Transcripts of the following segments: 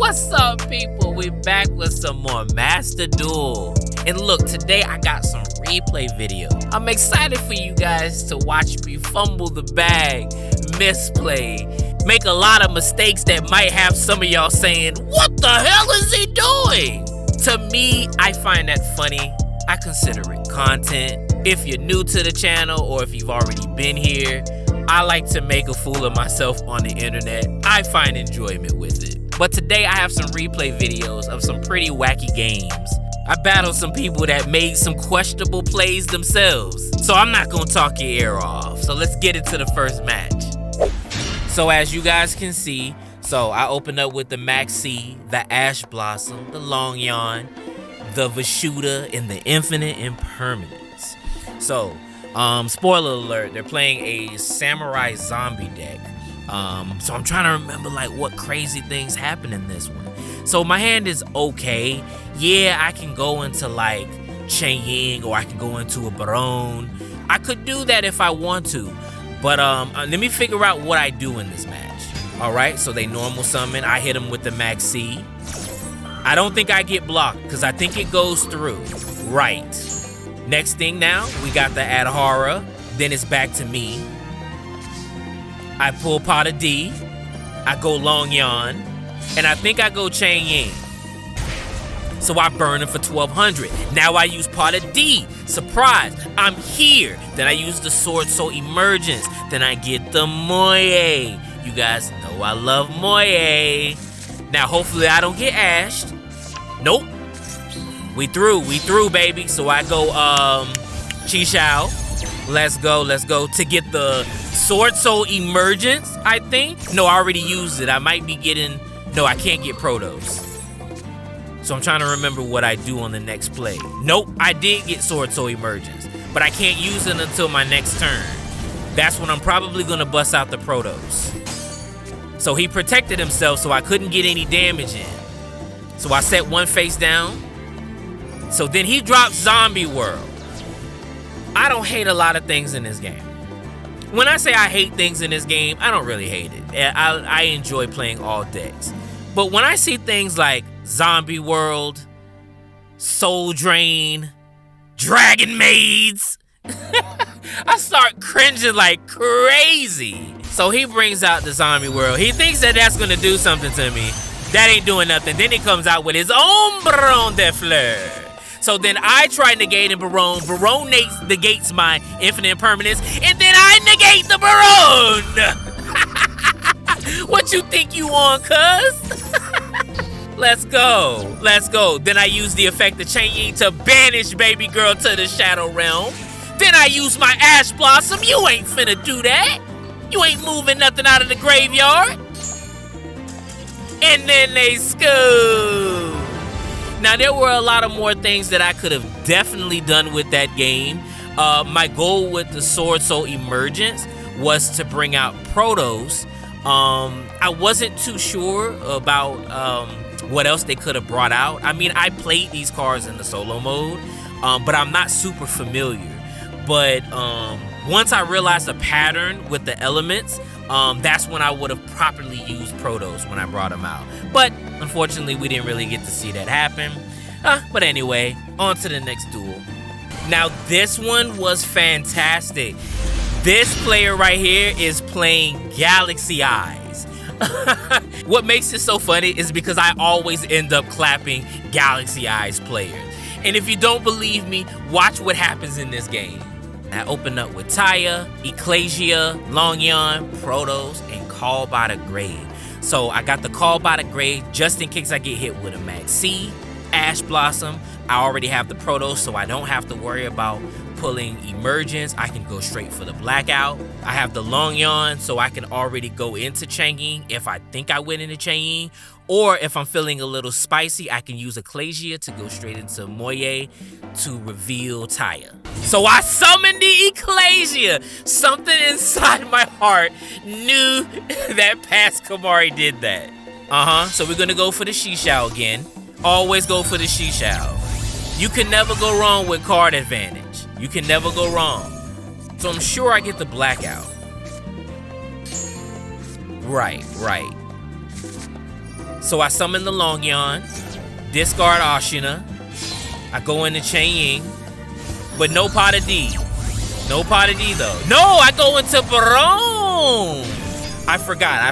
What's up, people? We back with some more Master Duel. And look, today I got some replay video. I'm excited for you guys to watch me fumble the bag, misplay, make a lot of mistakes that might have some of y'all saying, what the hell is he doing? To me, I find that funny. I consider it content. If you're new to the channel or if you've already been here, I like to make a fool of myself on the internet. I find enjoyment with it. But today I have some replay videos of some pretty wacky games. I battled some people that made some questionable plays themselves. So I'm not gonna talk your ear off. So let's get into the first match. So as you guys can see, I opened up with the Maxi, the Ash Blossom, the Long Yawn, the Vishuda, and the Infinite Impermanence. So, spoiler alert, they're playing a Samurai Zombie deck. So I'm trying to remember like what crazy things happen in this one. So my hand is okay. Yeah, I can go into like Chen Ying or I can go into a Baron. I could do that if I want to. But let me figure out what I do in this match. Alright, so they normal summon. I hit them with the Maxi. I don't think I get blocked because I think it goes through. Right. Next thing now, we got the Adhara. Then it's back to me. I pull Pot of D, I go Long Yawn, and I think I go Chen Ying. So I burn him for 1200. Now I use Pot of D. Surprise, I'm here. Then I use the Sword Soul Emergence. Then I get the Moye. You guys know I love Moye. Now hopefully I don't get ashed. Nope. We through, baby. So I go Chi-Shao. Let's go to get the Sword Soul Emergence, I think. No, I already used it. I might be getting... No, I can't get Protos. So I'm trying to remember what I do on the next play. Nope, I did get Sword Soul Emergence, but I can't use it until my next turn. That's when I'm probably going to bust out the Protos. So he protected himself so I couldn't get any damage in. So I set one face down. So then he drops Zombie World. I don't hate a lot of things in this game. When I say I hate things in this game, I don't really hate it. I enjoy playing all decks. But when I see things like Zombie World, Soul Drain, Dragon Maids, I start cringing like crazy. So he brings out the Zombie World. He thinks that that's gonna do something to me. That ain't doing nothing. Then he comes out with his own Baron de Fleur. So then I try negating Baron. Baron negates my Infinite Impermanence, and then I negate the Baron. What you think you on, cuz? Let's go. Then I use the effect of Chen Ying to banish baby girl to the Shadow Realm. Then I use my Ash Blossom. You ain't finna do that. You ain't moving nothing out of the graveyard. And then they scoop. Now, there were a lot of more things that I could have definitely done with that game. My goal with the Sword Soul Emergence was to bring out Protos. I wasn't too sure about what else they could have brought out. I mean, I played these cards in the solo mode, but I'm not super familiar. But once I realized the pattern with the elements, that's when I would have properly used Protos when I brought them out. But unfortunately, we didn't really get to see that happen. But anyway, on to the next duel. Now, this one was fantastic. This player right here is playing Galaxy Eyes. What makes it so funny is because I always end up clapping Galaxy Eyes players. And if you don't believe me, watch what happens in this game. I opened up with Taya, Ecclesia, Long Yawn, Protos, and Call by the Grave. So I got the Call by the Grave just in case I get hit with a Maxi, Ash Blossom. I already have the Protos, so I don't have to worry about pulling Emergence. I can go straight for the Blackout. I have the Long Yawn, so I can already go into Chen Ying if I think I went into Chen Ying. Or if I'm feeling a little spicy, I can use Ecclesia to go straight into Moye to reveal Taya. So I summoned the Ecclesia. Something inside my heart knew that past Kamari did that. So we're gonna go for the Chi-Shao again. Always go for the Chi-Shao. You can never go wrong with card advantage. You can never go wrong. So I'm sure I get the Blackout. Right. So I summon the Longyan, discard Ashina. I go into Chain Ying, but no Pot of D. No Pot of D though. No, I go into Barone. I forgot.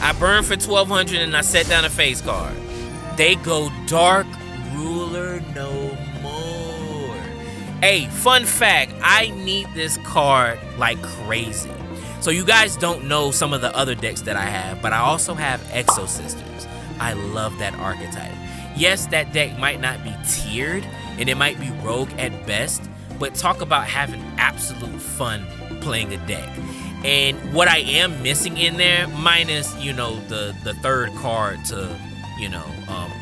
I burn for 1200 and I set down a face card. They go Dark Ruler no more. Hey, fun fact, I need this card like crazy. So you guys don't know some of the other decks that I have, but I also have Exo Sisters. I love that archetype. Yes, that deck might not be tiered, and it might be rogue at best, but talk about having absolute fun playing a deck. And what I am missing in there, minus, you know, the third card to, you know,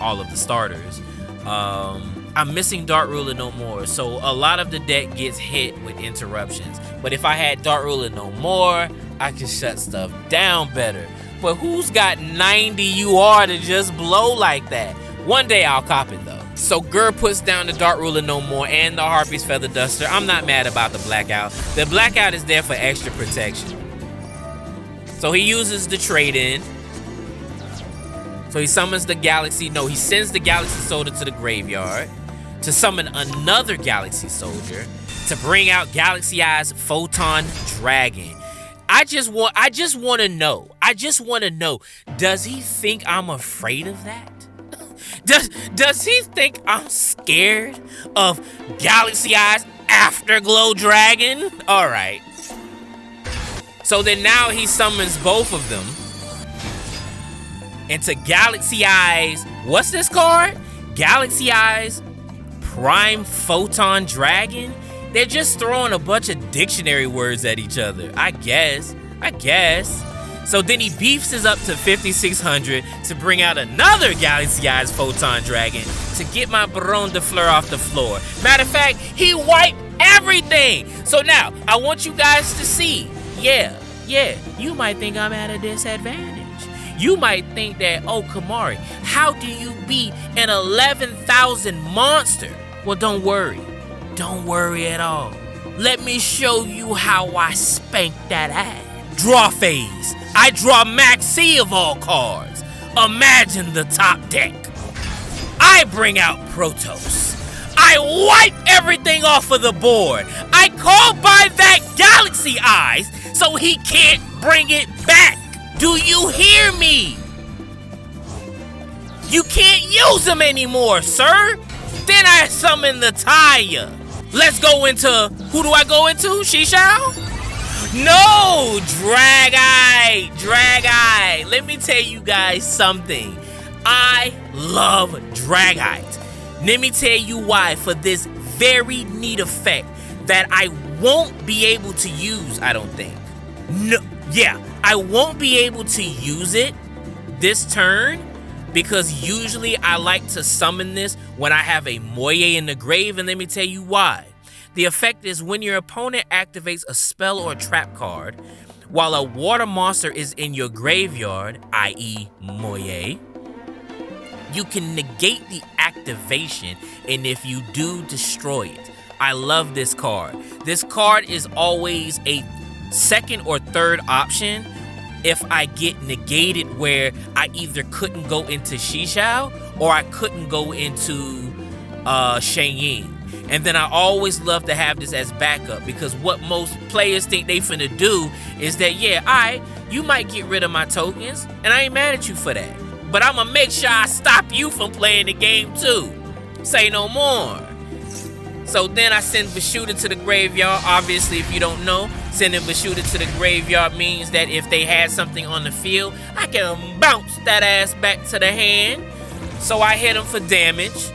all of the starters, I'm missing Dark Ruler no more. So a lot of the deck gets hit with interruptions. But if I had Dark Ruler no more, I could shut stuff down better. But who's got 90 UR to just blow like that? One day I'll cop it though. So Gur puts down the Dark Ruler no more and the Harpy's Feather Duster. I'm not mad about the blackout. The blackout is there for extra protection. So he uses the trade-in. So he summons the Galaxy. No, he sends the Galaxy Soldier to the graveyard to summon another Galaxy Soldier to bring out Galaxy Eyes Photon Dragon. I just want to know. Does he think I'm afraid of that? Does he think I'm scared of Galaxy Eyes Afterglow Dragon? All right. So then now he summons both of them into Galaxy Eyes. What's this card? Galaxy Eyes Prime Photon Dragon? They're just throwing a bunch of dictionary words at each other. I guess. So then he beefs us up to 5600 to bring out another Galaxy Eyes Photon Dragon to get my Baron de Fleur off the floor. Matter of fact, he wiped everything. So now, I want you guys to see. Yeah, you might think I'm at a disadvantage. You might think that, oh, Kamari, how do you beat an 11,000 monster? Well, don't worry. Don't worry at all. Let me show you how I spank that ass. Draw phase. I draw Max C of all cards. Imagine the top deck. I bring out Protoss. I wipe everything off of the board. I call by that Galaxy Eyes so he can't bring it back. Do you hear me? You can't use them anymore, sir. Then I summon the Taya. Let's go into, who do I go into? Shishao? No, Drag-Eye. Let me tell you guys something. I love Drag-Eyes. Let me tell you why. For this very neat effect that I won't be able to use, I don't think. No, yeah, I won't be able to use it this turn because usually I like to summon this when I have a Moye in the grave, and let me tell you why. The effect is when your opponent activates a spell or trap card while a water monster is in your graveyard, i.e. Moye, you can negate the activation, and if you do, destroy it. I love this card. This card is always a second or third option if I get negated where I either couldn't go into Shishao or I couldn't go into Shen Ying. And then I always love to have this as backup because what most players think they finna do is that, yeah, you might get rid of my tokens, and I ain't mad at you for that. But I'm gonna make sure I stop you from playing the game too. Say no more. So then I send Vishuda to the graveyard. Obviously, if you don't know, sending Vishuda to the graveyard means that if they had something on the field, I can bounce that ass back to the hand. So I hit him for damage,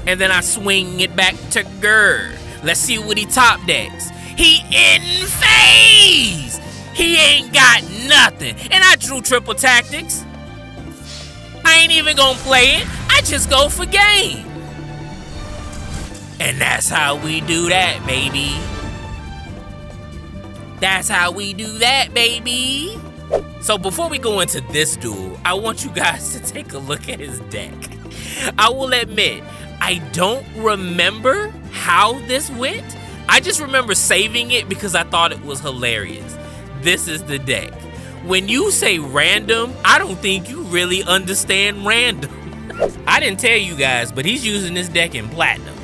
and then I swing it back to Gur. Let's see what he top decks. He in phase. He ain't got nothing. And I drew triple tactics. I ain't even gonna play it. I just go for game. And that's how we do that, baby. That's how we do that, baby. So before we go into this duel, I want you guys to take a look at his deck. I will admit, I don't remember how this went. I just remember saving it because I thought it was hilarious. This is the deck. When you say random, I don't think you really understand random. I didn't tell you guys, but he's using this deck in platinum.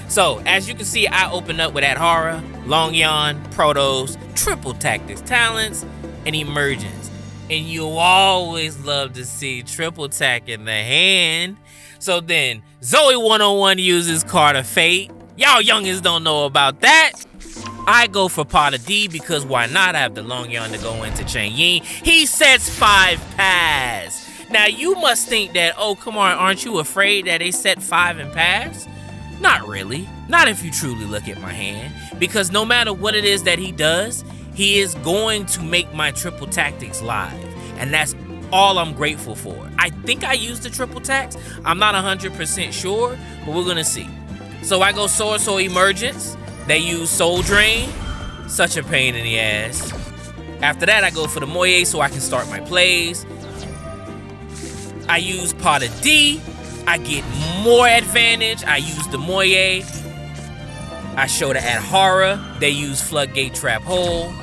So, as you can see, I opened up with Adhara, Long Yawn, Protos, Triple Tactics Talents, and Emergence. And you always love to see Triple Tack in the hand. So then, Zoe 101 uses Card of Fate. Y'all youngins don't know about that. I go for Pot of D because why not? I have the Long Yawn to go into Chang Ying. He sets 5 pass. Now you must think that, oh come on, aren't you afraid that they set 5 and pass? Not really. Not if you truly look at my hand. Because no matter what it is that he does, he is going to make my Triple Tactics live. And that's all I'm grateful for. I think I used the Triple Tax. I'm not 100% sure, but we're gonna see. So I go Sword Soul Emergence. They use Soul Drain. Such a pain in the ass. After that, I go for the Moye so I can start my plays. I use Pot of D. I get more advantage. I use the Moye. I show the Adhara. They use Floodgate Trap Hole.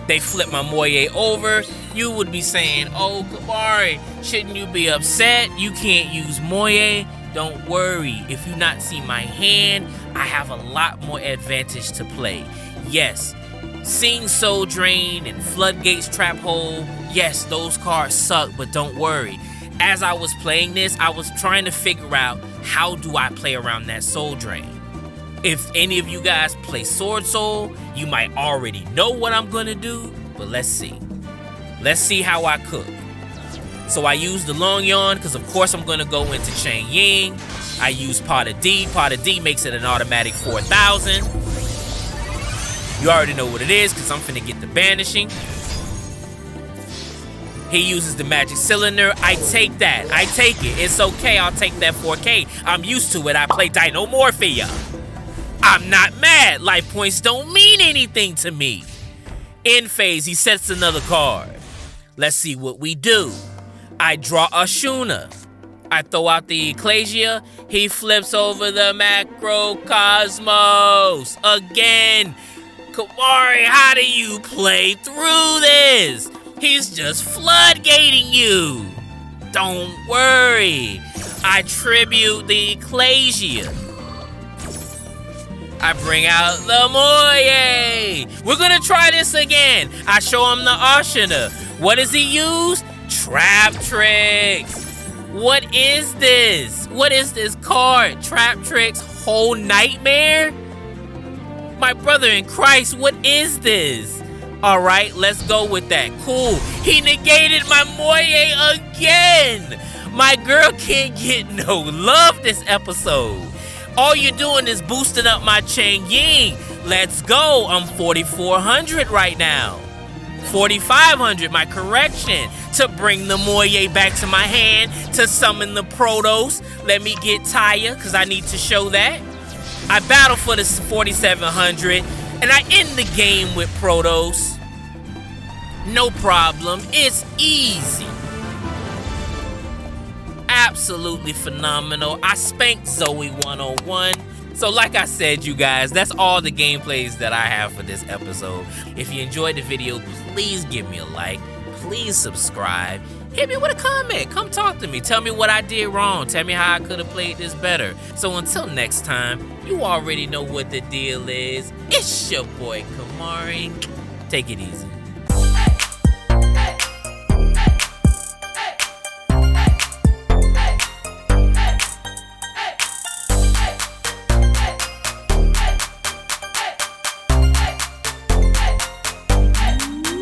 They flip my Moye over. You would be saying, oh, Kamari, shouldn't you be upset? You can't use Moye. Don't worry. If you not see my hand, I have a lot more advantage to play. Yes, seeing Soul Drain and Floodgates Trap Hole, yes, those cards suck, but don't worry. As I was playing this, I was trying to figure out how do I play around that Soul Drain. If any of you guys play Sword Soul, you might already know what I'm gonna do, but let's see. Let's see how I cook. So I use the Long Yawn because of course I'm gonna go into Chang Ying. I use Pot of D. Pot of D makes it an automatic 4,000. You already know what it is because I'm finna get the Banishing. He uses the Magic Cylinder. I take that. I take it. It's okay. I'll take that 4K. I'm used to it. I play Dinomorphia. I'm not mad. Life points don't mean anything to me. End phase, he sets another card. Let's see what we do. I draw a Shuna. I throw out the Ecclesia. He flips over the Macrocosmos. Again. Kamari, how do you play through this? He's just floodgating you. Don't worry. I tribute the Ecclesia. I bring out the Moye. We're gonna try this again. I show him the Ashina. What does he use? Trap Tricks. What is this? What is this card? Trap Tricks Whole Nightmare? My brother in Christ, what is this? All right, let's go with that. Cool. He negated my Moye again. My girl can't get no love this episode. All you're doing is boosting up my Chang Ying. Let's go. I'm 4,400 right now. 4,500, my correction. To bring the Moye back to my hand. To summon the Protos. Let me get Taya, because I need to show that. I battle for the 4,700. And I end the game with Protos. No problem. It's easy. Absolutely phenomenal. I spanked Zoe 101. So like I said, you guys, that's all the gameplays that I have for this episode. If you enjoyed the video, please give me a like. Please subscribe. Hit me with a comment. Come talk to me. Tell me what I did wrong. Tell me how I could have played this better. So until next time, you already know what the deal is. It's your boy Kamari. Take it easy.